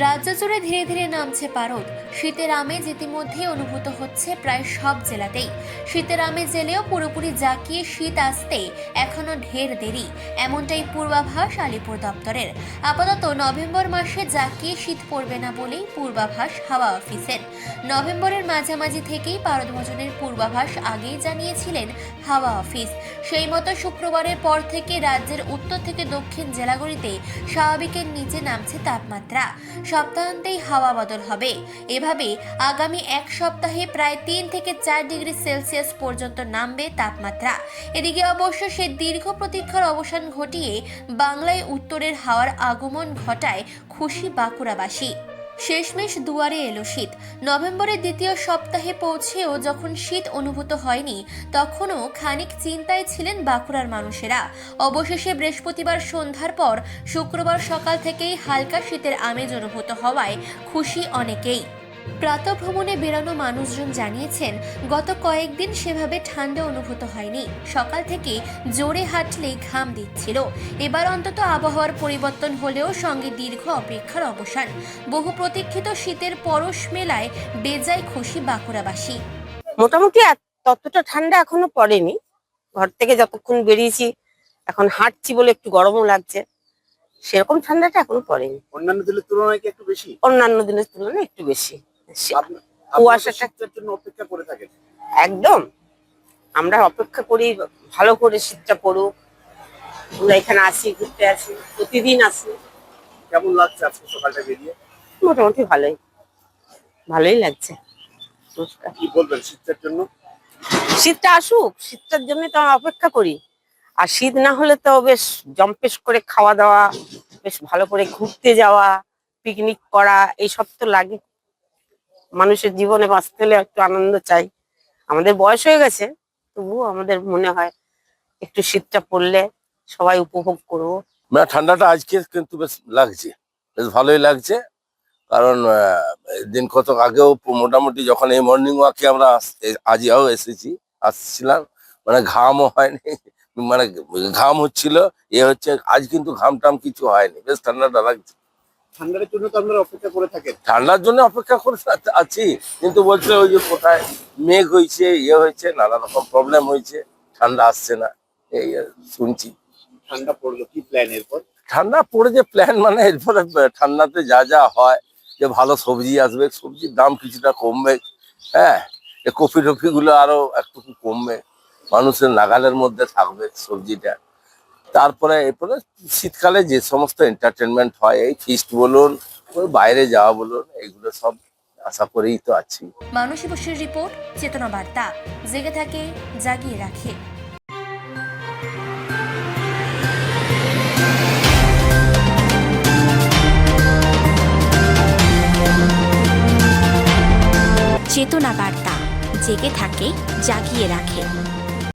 রাজ্য জুড়ে ধীরে ধীরে নামছে পারদ। শীতের আমেজ ইতিমধ্যেই অনুভূত হচ্ছে প্রায় সব জেলাতেই। শীতের আমেজ এলেও পুরোপুরি জাঁকিয়ে শীত আসতে এখনো ঢের দেরি, এমনটাই পূর্বাভাস আলিপুর দপ্তরের। আপাতত নভেম্বর মাসে জাঁকিয়ে শীত পড়বে না বলেই পূর্বাভাস হাওয়া অফিসের। নভেম্বরের মাঝামাঝি থেকেই পারদ মোচনের পূর্বাভাস আগেই জানিয়েছিলেন হাওয়া অফিস। সেই মতো শুক্রবারের পর থেকে রাজ্যের উত্তর থেকে দক্ষিণ জেলাগুলিতে স্বাভাবিকের নিচে নামছে তাপমাত্রা। সপ্তাহান্তেই হাওয়া বদল হবে। এভাবে আগামী এক সপ্তাহে প্রায় 3 থেকে 4 ডিগ্রি সেলসিয়াস পর্যন্ত নামবে তাপমাত্রা। এদিকে অবশ্য সে দীর্ঘ প্রতীক্ষার অবসান ঘটিয়ে বাংলায় উত্তরের হাওয়ার আগমন ঘটায় খুশি বাঁকুড়াবাসী। শেষমেশ দুয়ারে এলো শীত। নভেম্বরের দ্বিতীয় সপ্তাহে পৌঁছেও যখন শীত অনুভূত হয়নি, তখনও খানিক চিন্তায় ছিলেন বাঁকুড়ার মানুষেরা। অবশেষে বৃহস্পতিবার সন্ধ্যার পর শুক্রবার সকাল থেকেই হালকা শীতের আমেজ অনুভূত হওয়ায় খুশি অনেকেই। প্রাতঃভ্রমণে বেরানো মানুষজন জানিয়েছেন, গত কয়েকদিন সেভাবে ঠান্ডা অনুভূত হয়নি। সকাল থেকে জোরে হাঁটলেই ঘাম দিচ্ছিল। এবার অন্তত আবহাওয়ার পরিবর্তন হলেও সঙ্গে দীর্ঘ অপেক্ষার অবসান। বহু প্রতীক্ষিত শীতের পরশ মেলায় বেজায় খুশি বাঁকুড়াবাসী। মোটামুটি ততটা ঠান্ডা এখনো পড়েনি। ঘর থেকে যতক্ষণ বেরিয়েছি, এখন হাঁটছি বলে একটু গরমও লাগছে। সেরকম ঠান্ডাটা এখনো পড়েনি। অন্যান্য দিনের তুলনায় কি একটু বেশি? অন্যান্য দিনের তুলনায় একটু বেশি। কুয়াশাটা জন্য অপেক্ষা করে থাকেন? একদম, আমরা অপেক্ষা করি ভালো করে শীতটা পড়ুক। আমরা এখানে আসি, ঘুরতে আসি, প্রতিদিন আসি। কেমন লাগছে আজকে সকালটা বেরিয়ে? মোটামুটি ভালোই লাগছে। কি বলবেন শীতের জন্য? শীতটা আসুক, শীতটার জন্য তো আমরা অপেক্ষা করি। আর শীত না হলে তো বেশ জম্পেশ করে খাওয়া দাওয়া, বেশ ভালো করে ঘুরতে যাওয়া, পিকনিক করা, এইসব তো লাগে। মানুষের জীবনে বাঁচতে হলে একটু আনন্দ চাই। আমাদের বয়স হয়ে গেছে, তবুও আমাদের মনে হয় একটু শীতটা পড়লে সবাই উপভোগ করবো। না, ঠান্ডাটা আজকে কিন্তু বেশ লাগছে, বেশ ভালোই লাগছে। কারণ দিন কতক আগেও মোটামুটি যখন এই মর্নিং ওয়াকে আমরা আজও আসছিলাম, মানে ঘামও হয়নি, মানে ঘাম হচ্ছিল, হচ্ছে। আজ কিন্তু ঘাম টাম কিছু হয়নি, বেশ ঠান্ডাটা লাগছে। ঠান্ডার জন্য তো আপনারা অপেক্ষা করে থাকেন? ঠান্ডার জন্য অপেক্ষা করে আছি, কিন্তু বলছে ওই যে কোথায় মেঘ হয়েছে, হয়েছে, নানা রকম প্রবলেম হয়েছে, ঠান্ডা আসছে না, এই শুনছি। ঠান্ডা পড়লো, কি প্ল্যান এরপর? ঠান্ডা পড়ে যে প্ল্যান, মানে এরপরে ঠান্ডাতে যা যা হয়, যে ভালো সবজি আসবে, সবজির দাম কিছুটা কমবে। হ্যাঁ, এই কফি টফি গুলো আরো একটু কমবে, মানুষের নাগালের মধ্যে থাকবে সবজিটা। তারপরে এরপরে শীতকালে যে সমস্ত এন্টারটেনমেন্ট হয়, এই ফিস্ট বলুন, ওই বাইরে যাওয়া বলুন, এইগুলো সব আশা করেই তো আছি। মানসী বসুর রিপোর্ট, চেতনা বার্তা। জেগে থাকে, জাগিয়ে রাখে। চেতনা বার্তা, জেগে থাকে, জাগিয়ে রাখে।